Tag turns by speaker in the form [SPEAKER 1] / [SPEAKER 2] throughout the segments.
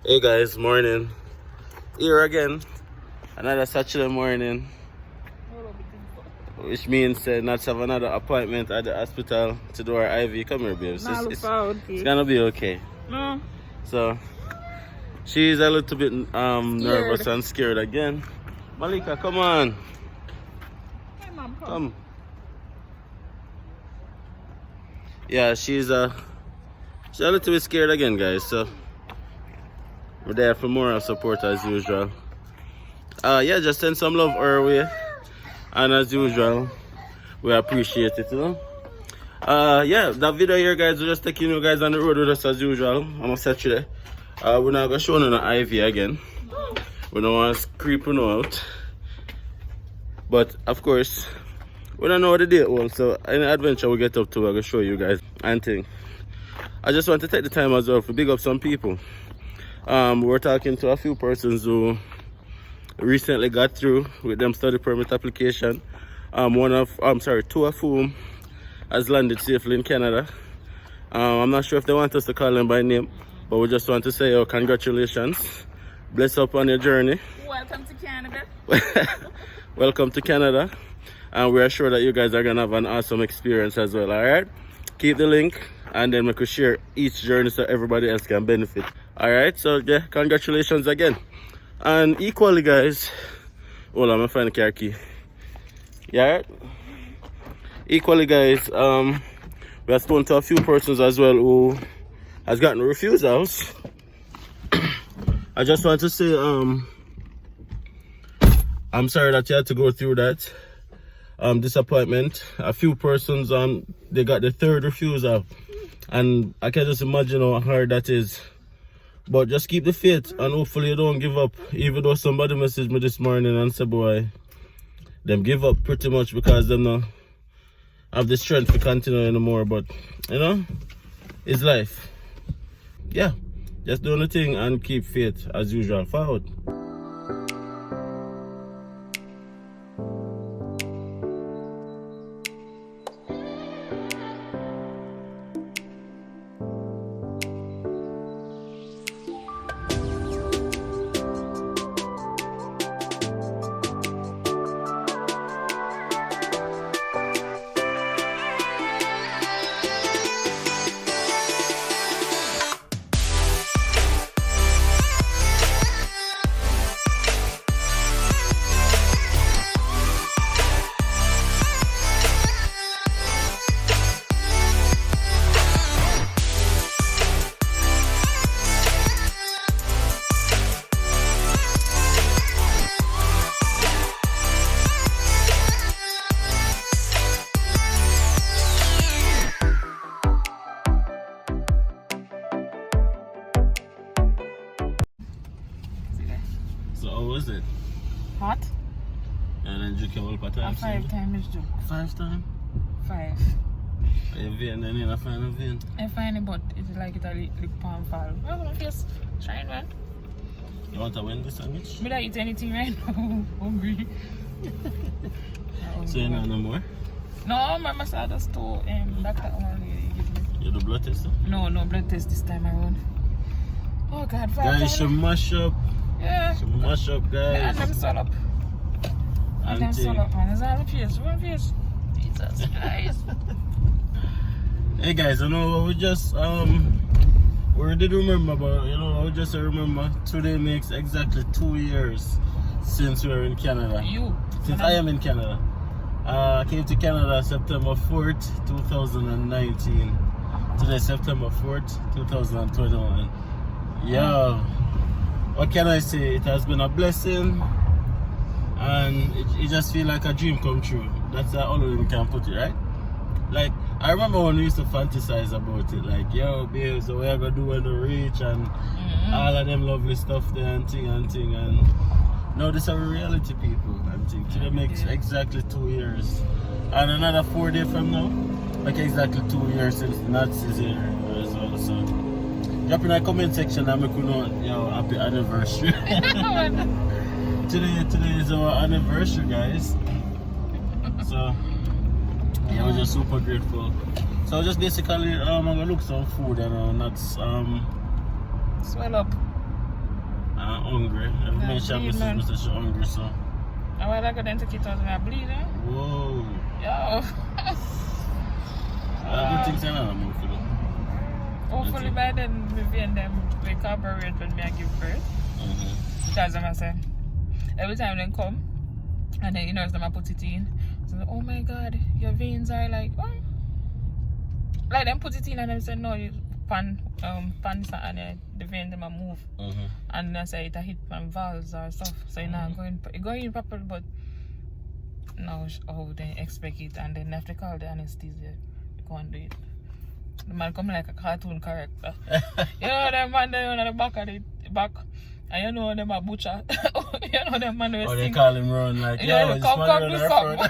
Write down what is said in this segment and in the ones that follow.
[SPEAKER 1] Hey guys, morning. Here again, another Saturday morning, which means not have another appointment at the hospital to do our IV. Come here, babes. It's gonna be okay.
[SPEAKER 2] No.
[SPEAKER 1] So she's a little bit nervous and scared again. Malika, come on.
[SPEAKER 2] Hey, Mom,
[SPEAKER 1] Come. Yeah, she's a little bit scared again, guys. So we're there for more support as usual. Yeah, just send some love our way, and as usual, we appreciate it, you know. Yeah, that video here, guys, we're just taking you guys on the road with us as usual. I'm gonna set you there. We're not gonna show you an IV again. We don't want to creep you out, but of course, we don't know what the date was. So any adventure we get up to, we're gonna show you guys and thing. I just want to take the time as well to big up some people. We're talking to a few persons who recently got through with them study permit application. Two of whom has landed safely in Canada. I'm not sure if they want us to call them by name, but we just want to say, oh, congratulations. Bless up on your journey.
[SPEAKER 2] Welcome to Canada.
[SPEAKER 1] Welcome to Canada. And we are sure that you guys are gonna have an awesome experience as well. All right, keep the link, and then we could share each journey so everybody else can benefit. All right, so yeah, congratulations again. And equally, guys, hold on, I'm gonna find the car key. Yeah, right? Equally, guys, we have spoken to a few persons as well who has gotten refusals. I just want to say, I'm sorry that you had to go through that disappointment. A few persons, they got the third refusal, and I can just imagine how hard that is. But just keep the faith, and hopefully you don't give up. Even though somebody messaged me this morning and said, boy, them give up pretty much because them not have the strength to continue anymore. But you know, it's life. Yeah, just do the thing and keep faith as usual. Forward. So how was it?
[SPEAKER 2] Hot?
[SPEAKER 1] And then drinking all part time?
[SPEAKER 2] 5 times joke.
[SPEAKER 1] 5 times?
[SPEAKER 2] 5.
[SPEAKER 1] Are you vein then? You're not finding a vein?
[SPEAKER 2] I find it, but it's like it a little palm fall. I'm gonna face trying, man.
[SPEAKER 1] You want a Wendy's sandwich?
[SPEAKER 2] Me don't eat anything right now. Hungry.
[SPEAKER 1] So you know no more?
[SPEAKER 2] No, my massage store Dr. only give me.
[SPEAKER 1] You do blood test?
[SPEAKER 2] No blood test this time around. Oh God, 5
[SPEAKER 1] Guys,
[SPEAKER 2] times.
[SPEAKER 1] should mash up.
[SPEAKER 2] Yeah.
[SPEAKER 1] Should mash up, guys.
[SPEAKER 2] And them swell up. And them swell up, man. It's all the face. One face. Jesus Christ.
[SPEAKER 1] Hey guys, you know we just we did remember, but you know we just remember today makes exactly 2 years since we were in Canada. Since I am in Canada. I came to Canada September 4th, 2019. Today September 4th, 2021. Yeah. What can I say? It has been a blessing, and it just feels like a dream come true. That's all we can put it, right? Like, I remember when we used to fantasize about it, like, yo, babe, so what are you gonna do when we reach, and all of them lovely stuff there, and thing, and now this is a reality, people, and thing. Today makes exactly 2 years, and another 4 days from now, like exactly 2 years since the Nazis here as well, so. Drop in the comment section and make you know, yo, happy anniversary. Today is our anniversary, guys. So yeah, we're just super grateful. So just basically I'm gonna look some food and not
[SPEAKER 2] swell up.
[SPEAKER 1] I'm hungry. I mentioned Mrs. Mr. She's hungry, so.
[SPEAKER 2] I want to go then take it out and I bleed, eh?
[SPEAKER 1] Whoa.
[SPEAKER 2] Yo.
[SPEAKER 1] Good things are not moving for them.
[SPEAKER 2] Hopefully by then, maybe and them we collaborate when me I give birth. Because I'm say, every time they come, and then you know if them I put it in, so oh my God, your veins are like, oh. Like them put it in and them say no, you pan this and the vein them a move. And I say it a hit my valves or stuff. So you know going in properly, but now how they expect it and then have to call the anesthesia to go and do it. The man come like a cartoon character. You know them man there on the back of the back. And you know them a butcher. You know them man will
[SPEAKER 1] they
[SPEAKER 2] sing.
[SPEAKER 1] call him run like,
[SPEAKER 2] yeah, come do something.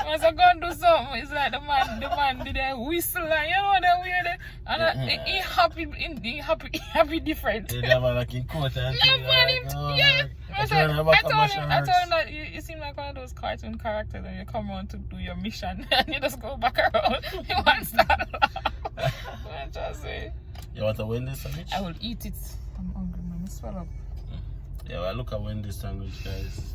[SPEAKER 2] Once I go and do something, it's like the man did a whistle and you know that weird. And he happy different.
[SPEAKER 1] They have like in court and
[SPEAKER 2] yeah. I told him that you seem like one of those cartoon characters and you come around to do your mission and you just go back around. You want to start. I'm just saying.
[SPEAKER 1] You want to win this sandwich?
[SPEAKER 2] I will eat it. I'm hungry, man. I swallow up.
[SPEAKER 1] Yeah, well, look at win this sandwich, guys.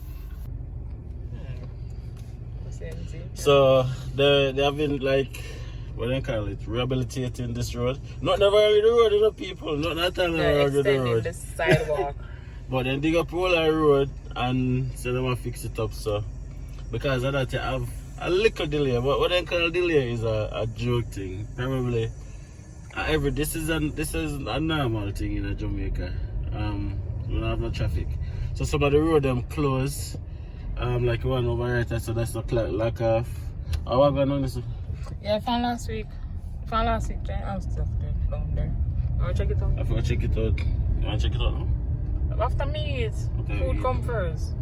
[SPEAKER 1] So they have been like, what do they call it? Rehabilitating this road. Not never the road, you know, people. Not that time
[SPEAKER 2] they're extending the sidewalk.
[SPEAKER 1] But then dig up all our road and say they want to fix it up. So because of that, they have a little delay. But what they call delay is a joke thing. Probably this is a normal thing in Jamaica. We don't have no traffic. So some of the road them close. Like one over right, so that's not lock off. Oh, what going on this?
[SPEAKER 2] Yeah, from last week, giant house stuff there, down there. I want to check it out.
[SPEAKER 1] I forgot to check it out. You want to check it out now?
[SPEAKER 2] After me, food come first.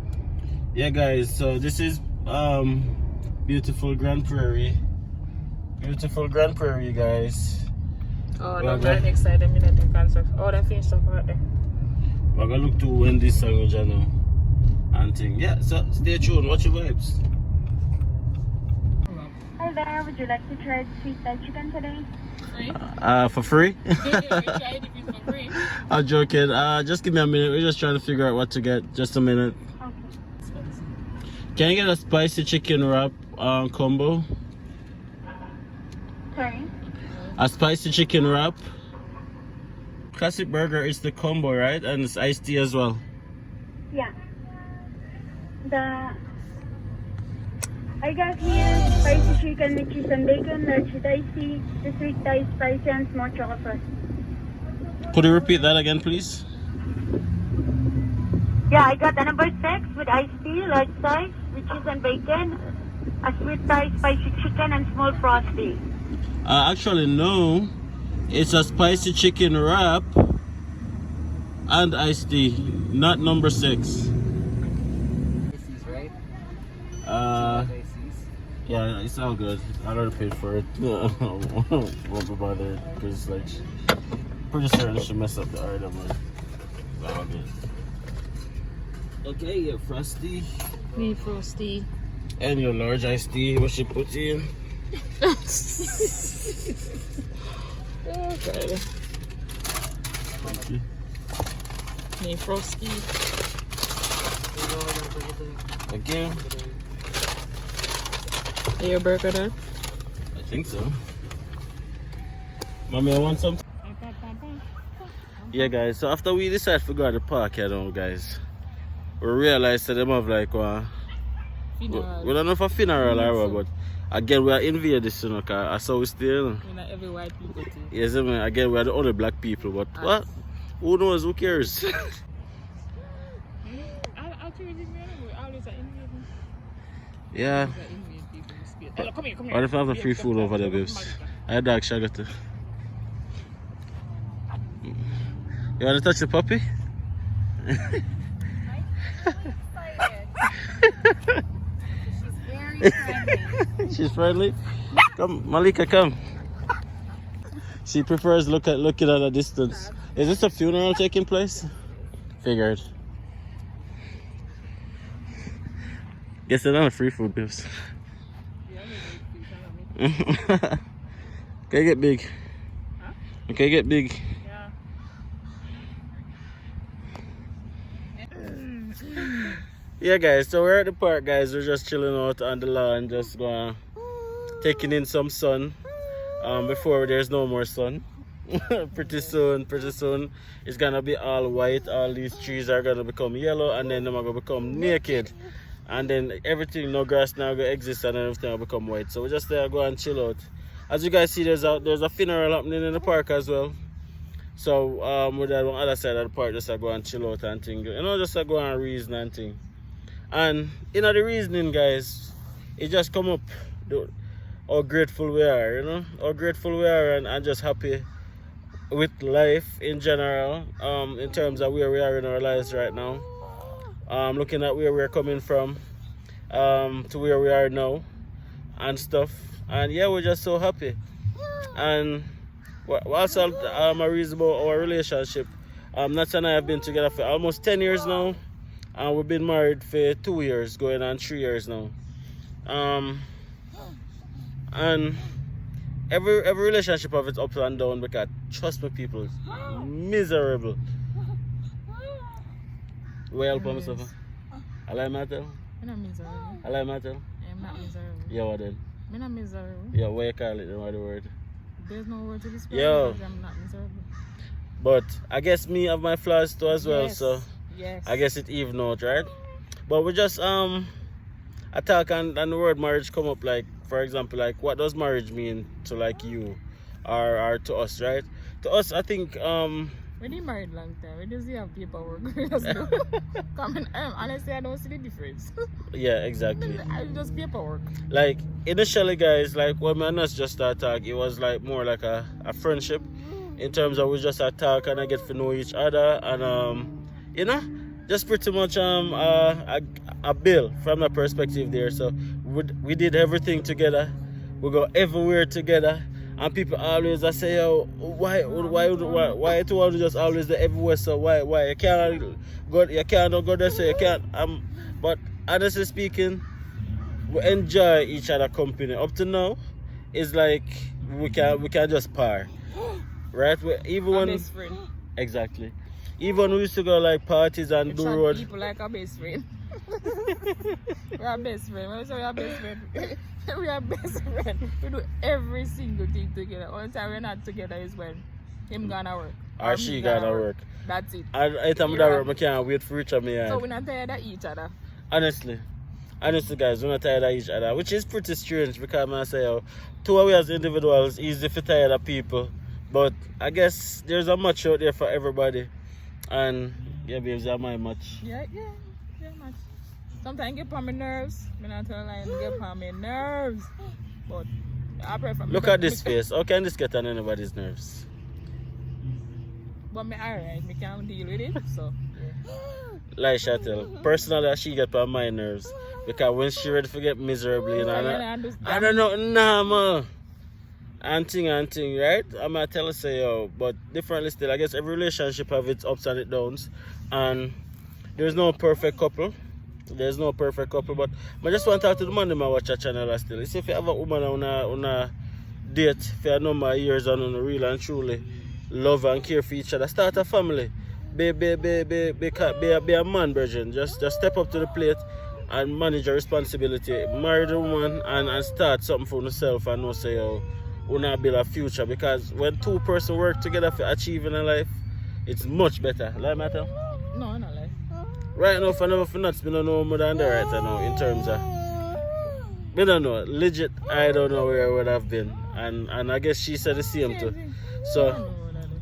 [SPEAKER 1] Yeah, guys, so this is beautiful Grand Prairie. Beautiful Grand Prairie, guys.
[SPEAKER 2] Oh, no, right next side, I'm in the construction. Oh, they finished up right there.
[SPEAKER 1] We're going to look to Wendy's sandwich now. And thing. Yeah, so stay tuned, watch your vibes.
[SPEAKER 3] Hi there, would you like to try the sweet fried chicken today?
[SPEAKER 2] Free?
[SPEAKER 1] For free?
[SPEAKER 2] Yeah, we tried it for free.
[SPEAKER 1] I'm joking. Just give me a minute. We're just trying to figure out what to get. Just a minute.
[SPEAKER 3] Okay.
[SPEAKER 1] Can you get a spicy chicken wrap combo?
[SPEAKER 3] Sorry?
[SPEAKER 1] A spicy chicken wrap. Classic burger is the combo, right? And it's iced tea as well.
[SPEAKER 3] Yeah. I got here spicy chicken with cheese and bacon, large with iced tea, the sweet Thai spicy and small chocolate sauce.
[SPEAKER 1] Could you repeat that again, please?
[SPEAKER 3] Yeah, I got a number 6 with iced tea, large size, with cheese and bacon, a sweet Thai spicy chicken and small frosty.
[SPEAKER 1] Actually, no. It's a spicy chicken wrap and iced tea, not number 6. Yeah, it's all good. I already paid for it. Won't be bothered because like pretty certain it should mess up the order, but it's all good. Okay, your frosty.
[SPEAKER 2] Me frosty.
[SPEAKER 1] And your large iced tea, what she put in.
[SPEAKER 2] Okay.
[SPEAKER 1] Thank you.
[SPEAKER 2] Me frosty.
[SPEAKER 1] Again.
[SPEAKER 2] Your burger there?
[SPEAKER 1] I think so. Mommy, I want some. Yeah, guys. So after we decided to go to the park, you know, guys, we realized that them have like we don't know if a funeral or what, but again we are invaded this, you know, cause I saw we still.
[SPEAKER 2] You know, every white people too.
[SPEAKER 1] Yes, I mean, again we are the only black people, but what? Who knows? Who cares? Yeah.
[SPEAKER 2] Come here.
[SPEAKER 1] What if I have the free food over there, babes? I had dog sugar too. You want to touch the puppy?
[SPEAKER 3] She's very friendly.
[SPEAKER 1] She's friendly? Come, Malika, come. She prefers looking at a distance. Is this a funeral taking place? Figured. Guess they're not free food, babes. Okay, get big.
[SPEAKER 2] Huh?
[SPEAKER 1] Okay, get big.
[SPEAKER 2] Yeah.
[SPEAKER 1] Yeah, guys, so we're at the park, guys. We're just chilling out on the lawn, just going taking in some sun before there's no more sun. pretty soon it's gonna be all white. All these trees are gonna become yellow, and then they're gonna become naked, and then everything, no grass now gonna exist, and then everything will become white. So we're just there, go and chill out. As you guys see, there's a funeral happening in the park as well. So we're there on the other side of the park, just go and chill out and thing, you know, just go and reason and thing. And you know, the reasoning, guys, it just come up how grateful we are, you know, how grateful we are, and just happy with life in general, in terms of where we are in our lives right now, looking at where we're coming from, to where we are now and stuff. And yeah, we're just so happy. And what's a reason about our relationship, Nats and I have been together for almost 10 years now, and we've been married for 2 years, going on 3 years now. And every relationship have its ups and downs, because trust me, people, it's miserable. Well, help myself. I like my tell.
[SPEAKER 2] I'm not miserable.
[SPEAKER 1] I like my tell.
[SPEAKER 2] I'm not miserable.
[SPEAKER 1] Yeah, what then?
[SPEAKER 2] I'm not miserable.
[SPEAKER 1] Yeah, what you call it? Then what the word?
[SPEAKER 2] There's no word to describe
[SPEAKER 1] Yo.
[SPEAKER 2] because I'm not miserable.
[SPEAKER 1] But I guess me have my flaws too as well,
[SPEAKER 2] Yes.
[SPEAKER 1] so
[SPEAKER 2] Yes.
[SPEAKER 1] I guess it even out, right? But we just attack and the word marriage come up, like, for example, like, what does marriage mean to like you or to us, right? To us, I think
[SPEAKER 2] We didn't married long time. We just have paperwork. Coming, honestly, I don't see the difference.
[SPEAKER 1] yeah, exactly.
[SPEAKER 2] It's just paperwork.
[SPEAKER 1] Like initially, guys, like when me and us just start talk, it was like more like a friendship, in terms of we just start talk and I get to know each other, and you know, just pretty much a bill from that perspective there. So we did everything together, we go everywhere together, and people always say, yo, why do you just always do everywhere? So why you can't go there, so you can't. But honestly speaking, we enjoy each other company. Up to now, it's like we can just par, right? Even when
[SPEAKER 2] Best friend.
[SPEAKER 1] exactly, even we used to go like parties and do road.
[SPEAKER 2] People like our best friend. We are best friend. When we say we are best friend, we are best friend. We do every single thing together. Only time we're not together is when him gonna work
[SPEAKER 1] Or she gonna work.
[SPEAKER 2] That's it.
[SPEAKER 1] And anytime that work, I can't wait for each of me.
[SPEAKER 2] So we're not tired of each other.
[SPEAKER 1] Honestly, guys, we're not tired of each other, which is pretty strange, because I say, oh, two of we as individuals easy for tired of people, but I guess there's a match out there for everybody, and yeah, babes, that's my match.
[SPEAKER 2] Yeah, much. Sometimes get on my nerves. I'm not telling you, get on my nerves. But I prefer.
[SPEAKER 1] Look at this face. How can this get on anybody's nerves?
[SPEAKER 2] But me alright, me can deal with it. So yeah.
[SPEAKER 1] Like Chantel, personally, she get on my nerves, because when she ready to get miserably, you know, I don't know, nah, man. And thing, right? I'm gonna tell her, say, yo, but differently still, I guess every relationship have its ups and its downs, and there's no perfect couple. There's no perfect couple, but I just want to talk to the man who watch your channel still. You see, if you have a woman on a date for a number of years and on a real and truly love and care for each other, start a family. Be a man, virgin. Just step up to the plate and manage your responsibility. Marry the woman and start something for yourself, and not say, oh, we not build a future. Because when two persons work together for achieving a life, it's much better. Like matter?
[SPEAKER 2] No, not like.
[SPEAKER 1] Right now, for never for nuts, I don't know more than that right now, in terms of, I don't know, legit, I don't know where I would have been, and I guess she said the same too. So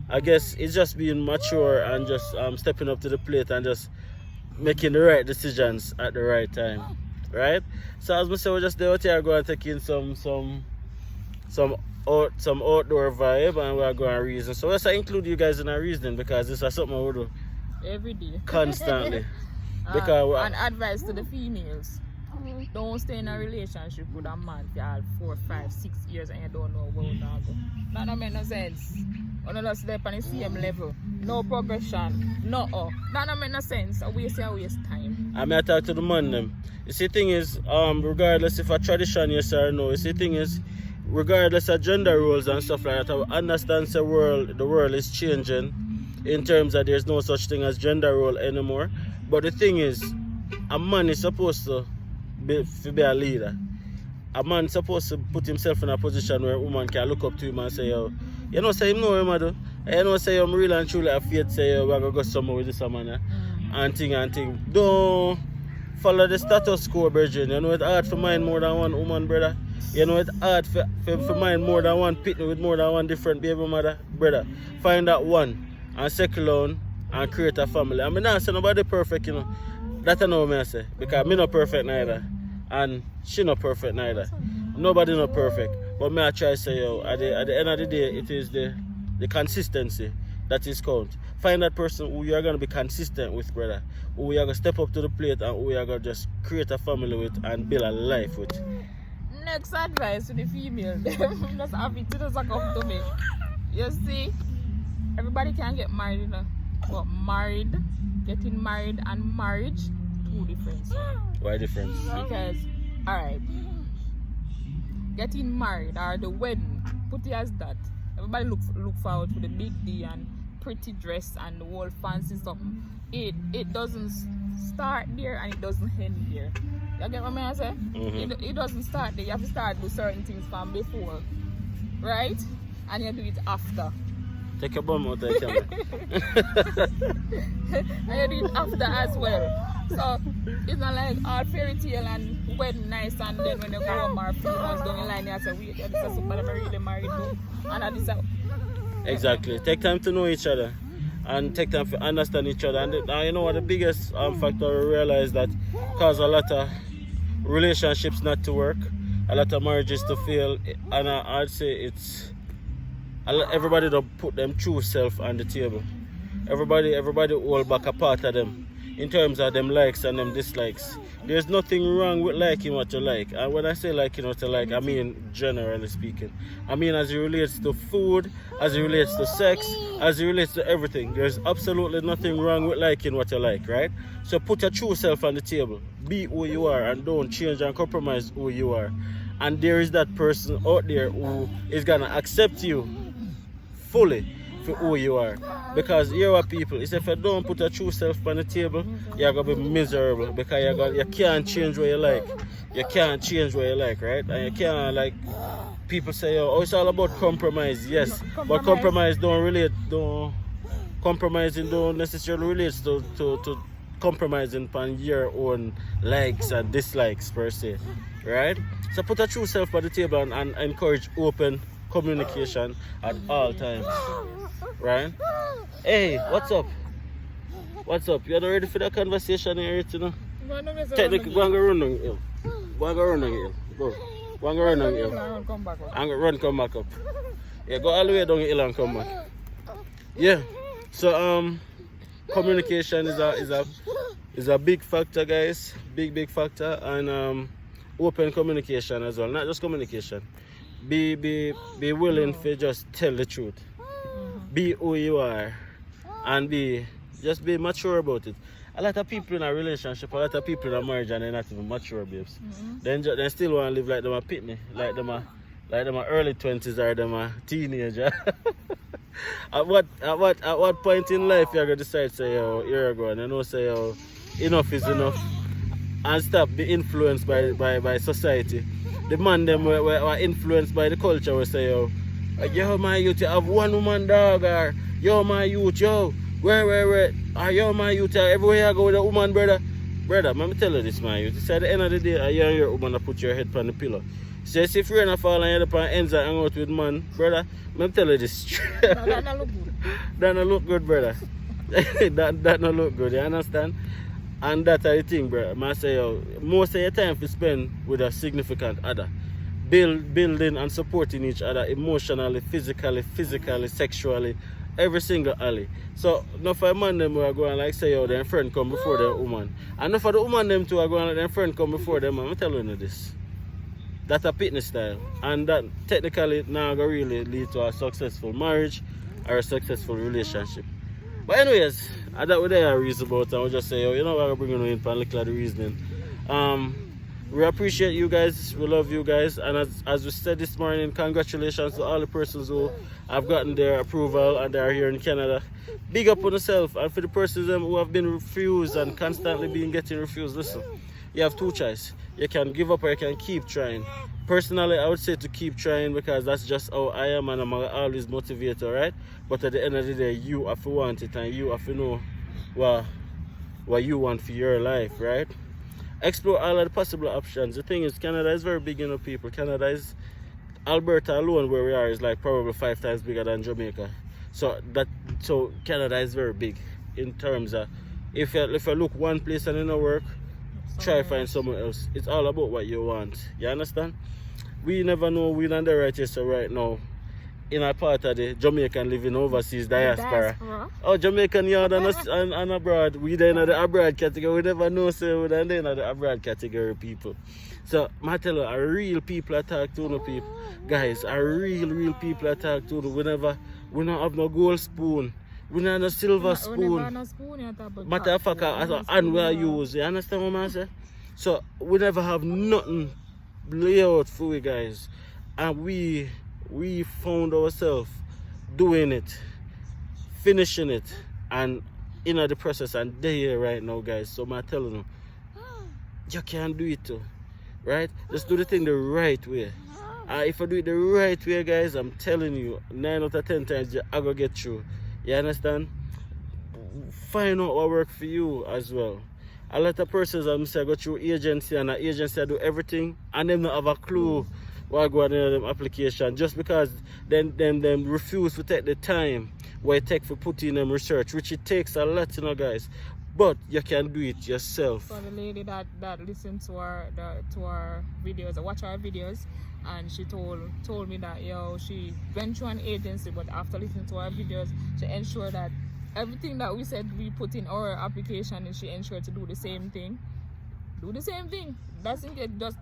[SPEAKER 1] I guess it's just being mature and just stepping up to the plate and just making the right decisions at the right time, right? So as I say, we're just there out here going to take in some outdoor vibe, and we're going to reason. So let's include you guys in our reasoning, because this is something we do
[SPEAKER 2] every day.
[SPEAKER 1] constantly. Because
[SPEAKER 2] and advice to the females: don't stay in a relationship with a man for 4, 5, 6 years and you don't know where you go. That don't make no sense. You just stay on the same level, no progression, that don't make no sense. A waste time.
[SPEAKER 1] I may talk to the man them. You see, the thing is, regardless if a tradition yes or no, you see, the thing is, regardless of gender roles and stuff like that, I understand the world is changing in terms of there's no such thing as gender role anymore. But the thing is, a man is supposed to be a leader. A man supposed to put himself in a position where a woman can look up to him and say, yo, you know, say him know him, do. You know, say I'm real and truly afraid, say, yo, we're going to go somewhere with this man. And thing. Don't follow the status quo, brethren. You know, it's hard for mind more than one woman, brother. You know, it's hard for mind more than one pitney with more than one different baby mother, brother. Find that one and settle down and create a family. I mean, I say nobody perfect, you know. That I know what I say. Because me not perfect neither. And she not perfect neither. Nobody not perfect. But me I try to say, yo, at the end of the day, it is the consistency that is count. Find that person who you are going to be consistent with, brother. Who you are going to step up to the plate and who you are going to just create a family with and build a life with.
[SPEAKER 2] Next advice to the female, just have it to just come to me. You see, everybody can get married, you know, but getting married and marriage, two different.
[SPEAKER 1] Why different?
[SPEAKER 2] Because, alright, getting married or the wedding, put it as that. Everybody look forward to the big D and pretty dress and the whole fancy something. It doesn't start there and it doesn't end there. You get what I say? Mm-hmm. It doesn't start there. You have to start with certain things from before, right? And you do it after.
[SPEAKER 1] Take a bum out of the camera.
[SPEAKER 2] And you do it after as well. So it's not like all fairy tale and wedding nice and then when you go home or a few months down the line you say, wait, this is somebody I'm really married to. And this is
[SPEAKER 1] exactly. Take time to know each other and take time to understand each other. And you know what the biggest factor we realize that cause a lot of relationships not to work, a lot of marriages to fail, and I'd say it's everybody don't put them true self on the table. Everybody hold back a part of them in terms of them likes and them dislikes. There's nothing wrong with liking what you like. And when I say liking what you like, I mean generally speaking. I mean as it relates to food, as it relates to sex, as it relates to everything. There's absolutely nothing wrong with liking what you like, right? So put your true self on the table. Be who you are and don't change and compromise who you are. And there is that person out there who is going to accept you fully for who you are. Because here are people, if you don't put a true self on the table, you're going to be miserable because you can't change what you like. You can't change what you like, right? And you can't, like, people say, oh, it's all about compromise. Yes, but compromising don't necessarily relate to compromising upon your own likes and dislikes per se, right? So put a true self on the table and encourage open communication at all times, right? Hey, what's up? What's up? You're not ready for the conversation here, you know? Technically, go and go run down the hill. Go and go run down the hill. Go. Go and go run down the hill. And come back up. Yeah, go all the way down the hill and come back. Yeah. So communication is a big factor, guys. Big factor, and open communication as well. Not just communication. Be willing to just tell the truth. Be who you are, and just be mature about it. A lot of people in a relationship, a lot of people in a marriage, and they're not even mature, babes. Mm-hmm. They still want to live like them a pitney, like them a early 20s or them a teenager. At what point in life you're gonna decide say, yo, here I go, and you know say, yo, enough is enough, and stop be influenced by society. The man them were influenced by the culture will say, yo my youth, you have one woman dog, or yo my youth, yo, where, or yo my youth, everywhere you go with a woman, brother, let me tell you this, my youth. You say at the end of the day, you and your woman to put your head on the pillow. So if you're not falling head up on ends and hang out with man, brother, let me tell you this.
[SPEAKER 2] That don't look good.
[SPEAKER 1] That don't look good, brother. that don't look good, you understand? And that's the thing, brother. I say, yo, most of your time you spend with a significant other. Building and supporting each other emotionally, physically, sexually, every single alley. So, enough for a man them who are going like say, yo, their friend come before their woman. And enough for the woman them too are going like their friend come before them, man. I'm telling you this. That's a fitness style. And that technically now going to really lead to a successful marriage or a successful relationship. But anyways, I thought we there reason about and we just say, yo, you know what, I'm bringing in for a little of the reasoning. We appreciate you guys. We love you guys. And as we said this morning, congratulations to all the persons who have gotten their approval and they are here in Canada. Big up on yourself. And for the persons who have been refused and constantly being getting refused, listen, you have two choices. You can give up or you can keep trying. Personally, I would say to keep trying because that's just how I am and I'm always motivated, right? But at the end of the day, you have to want it and you have to know what you want for your life, right? Explore all of the possible options. The thing is, Canada is very big, people. Canada is, Alberta alone where we are is like probably 5 times bigger than Jamaica. So Canada is very big in terms of if you look one place and it don't work, try find somewhere else. It's all about what you want. You understand? We never know we're on the right here, so right now in a part of the Jamaican living overseas diaspora. Oh, Jamaican yard and abroad. We then in the abroad category. We never know, so we're then in the abroad category people. So, I tell you, a real people I talk to, no people. Guys, a real people I talk to. We don't have no gold spoon. We don't have no silver spoon. Matter of fact, and we use. You understand what I say? So, we never have nothing lay out for we guys. And we found ourselves doing it, finishing it, and in the process, and they're here right now, guys. So I'm telling you, you can do it too, right? Just do the thing the right way. If I do it the right way, guys, I'm telling you, 9 out of 10 times you're gonna get through. You understand? Find out what works for you as well. A lot of persons I go through agency and an agency do everything and them not have a clue what go on in them application just because them refuse to take the time what it take for putting them research, which it takes a lot, guys. But you can do it yourself.
[SPEAKER 2] So the lady that listened to our videos, or watch our videos, and she told me that she went through an agency, but after listening to our videos, she ensured that everything that we said we put in our application, and she ensured to do the same thing. Do the same thing. Doesn't get just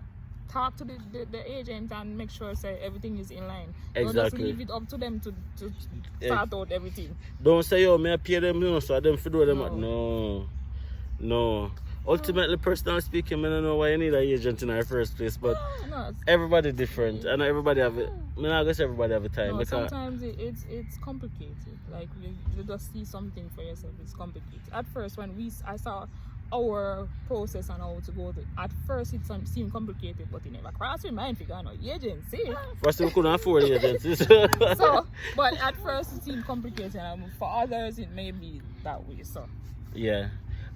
[SPEAKER 2] talk to the agent and make sure say everything is in line.
[SPEAKER 1] Exactly.
[SPEAKER 2] Don't just leave it up to them to start out everything.
[SPEAKER 1] Don't say, may I pay them, so them to do them. No. Ultimately, personally speaking, I don't know why you need an agent in the first place, but everybody different and everybody have it. I guess everybody have a time.
[SPEAKER 2] No,
[SPEAKER 1] because
[SPEAKER 2] sometimes it's complicated. Like you just see something for yourself. It's complicated. At first, when I saw our process and how to go to, at first it seemed complicated, but it never crossed my mind to go no agency.
[SPEAKER 1] First, we couldn't afford agencies.
[SPEAKER 2] But at first it seemed complicated, and for others it may be that way. So
[SPEAKER 1] yeah.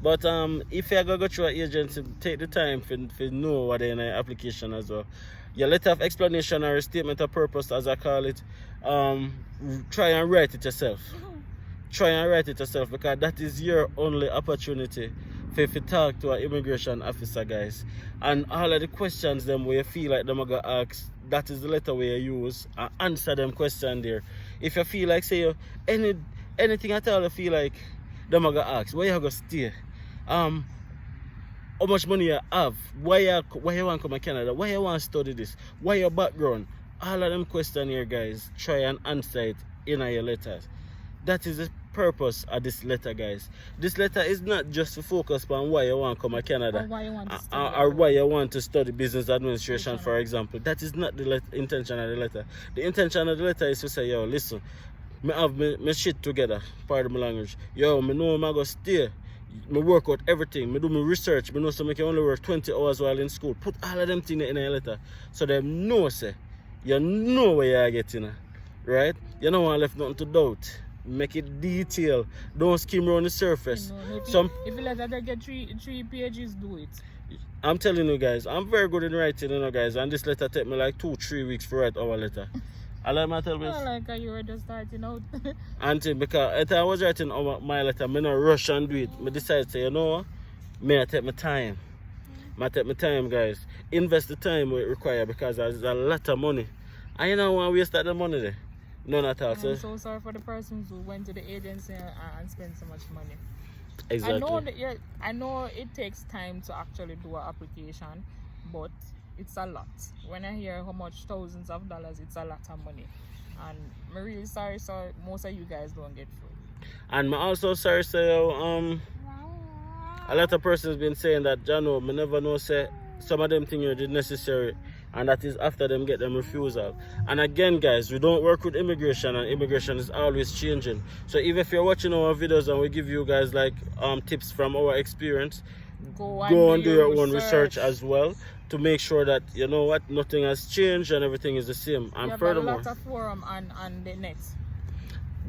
[SPEAKER 1] But if you're going to go through an agency, take the time to know what in the application as well. Your letter of explanation or a statement of purpose, as I call it, try and write it yourself. Try and write it yourself because that is your only opportunity for you to talk to an immigration officer, guys. And all of the questions them where you feel like them are going to ask, that is the letter where you use and answer them question there. If you feel like, say, anything at all you feel like them are going to ask, where you going to stay? How much money you have, why you want to come to Canada, why you want to study this, why your background, all of them questions here, guys, try and answer it in your letters. That is the purpose of this letter, guys. This letter is not just to focus on why you want to come to Canada or why you want to study business administration, for example. That is not the intention of the letter. The intention of the letter is to say, yo, listen, I have my shit together, pardon my language. Yo, I know I'm going to stay. I work out everything. I do my research. I know so I can only work 20 hours while in school. Put all of them things in a letter. So they know, say, you know where you are getting. Right? You don't want to left nothing to doubt. Make it detailed. Don't skim around the surface.
[SPEAKER 2] If you let that get three pages, do it.
[SPEAKER 1] I'm telling you guys, I'm very good in writing, guys. And this letter take me like 2-3 weeks to write our letter. I like my tell me.
[SPEAKER 2] Like you were just starting out.
[SPEAKER 1] Until because I was writing my letter, I not rush and do it. I decided to say, you know what? I take my time. I take my time, guys. Invest the time where it requires because there's a lot of money. And you don't want to waste that money there. None at all.
[SPEAKER 2] I'm so sorry for the persons who went to the agency and spent so much money.
[SPEAKER 1] Exactly.
[SPEAKER 2] I know it takes time to actually do an application, but it's a lot. When I hear how much thousands of dollars, it's a lot of money. And I'm really sorry, so most of you guys don't get through.
[SPEAKER 1] And I'm also sorry, say, a lot of persons been saying that, Jano, I never know, say, some of them things are necessary, and that is after them get them refusal. And again, guys, we don't work with immigration, and immigration is always changing. So even if you're watching our videos and we give you guys like tips from our experience, go and do your own research as well, to make sure that, you know what, nothing has changed and everything is the same. And furthermore,
[SPEAKER 2] a lot of forum and the next.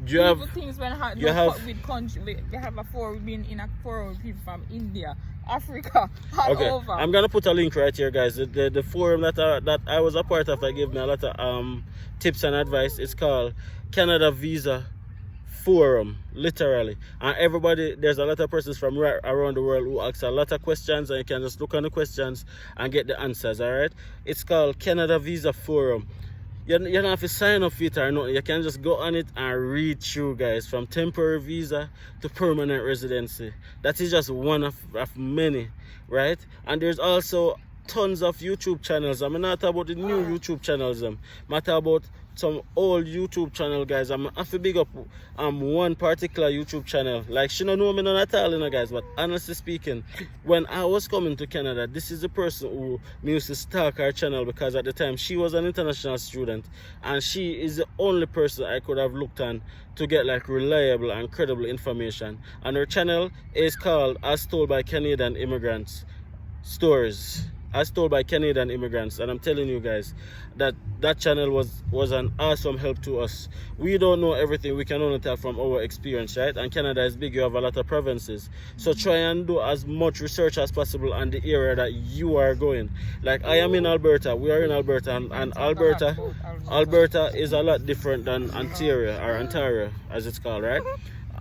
[SPEAKER 1] You have
[SPEAKER 2] things when
[SPEAKER 1] you have
[SPEAKER 2] with country. They have a forum, been in a forum with people from India, Africa, all
[SPEAKER 1] okay.
[SPEAKER 2] over.
[SPEAKER 1] I'm gonna put a link right here, guys. The forum that I was a part of, that gave me a lot of tips and advice. It's called Canada Visa Forum, literally. And everybody, there's a lot of persons from right around the world who ask a lot of questions, and you can just look on the questions and get the answers. All right, it's called Canada Visa Forum. You don't have to sign up for it or nothing. You can just go on it and read through, guys, from temporary visa to permanent residency. That is just one of many, right? And there's also tons of YouTube channels. I'm not talking about the new YouTube channels. I'm talking about some old YouTube channel, guys. I'm have to big up one particular YouTube channel. Like, she don't know me none at all, you know, guys. But honestly speaking, when I was coming to Canada, this is the person who used to stalk her channel, because at the time she was an international student, and she is the only person I could have looked on to get like reliable and credible information. And her channel is called As Told by Canadian Immigrants Stories. As told by Canadian immigrants. And I'm telling you guys that that channel was an awesome help to us. We don't know everything, we can only tell from our experience, right? And Canada is big, you have a lot of provinces, so try and do as much research as possible on the area that you are going. Like, I am in Alberta, we are in Alberta, and Alberta is a lot different than Ontario as it's called, right?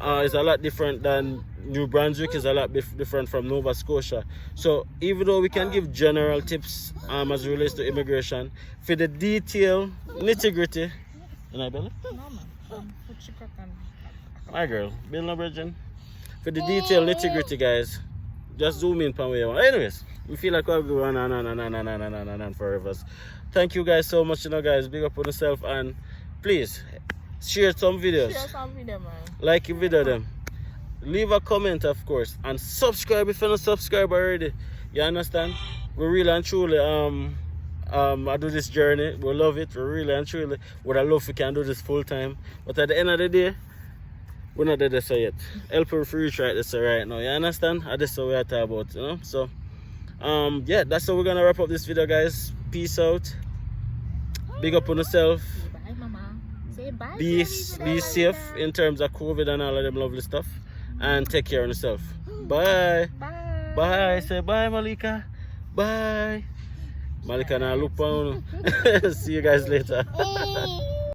[SPEAKER 1] It's a lot different than New Brunswick, is a lot different from Nova Scotia. So even though we can give general tips as it relates to immigration, for the detail, nitty-gritty, my girl, Bill no Virgin. For the detail, nitty-gritty, guys, just zoom in pan way. Anyways, we feel like we'll go on forever. Thank you guys so much, you know, guys. Big up on yourself, and please share some videos.
[SPEAKER 2] Man.
[SPEAKER 1] Like your video them. Leave a comment, of course, and subscribe if you're not subscribed already. You understand? We really and truly I do this journey. We love it. We really and truly would I love if we can do this full time. But at the end of the day, we're not there to say it. Help her free try this right now. You understand? That's what we're talking about, you know? So yeah, that's how we're gonna wrap up this video, guys. Peace out. Big up on yourself.
[SPEAKER 2] Bye, mama. Say bye.
[SPEAKER 1] Be safe in terms of COVID and all of them lovely stuff. And take care of yourself. Bye.
[SPEAKER 2] Bye.
[SPEAKER 1] Bye. Say bye, Malika. Bye. Malika, now look on. See you guys later.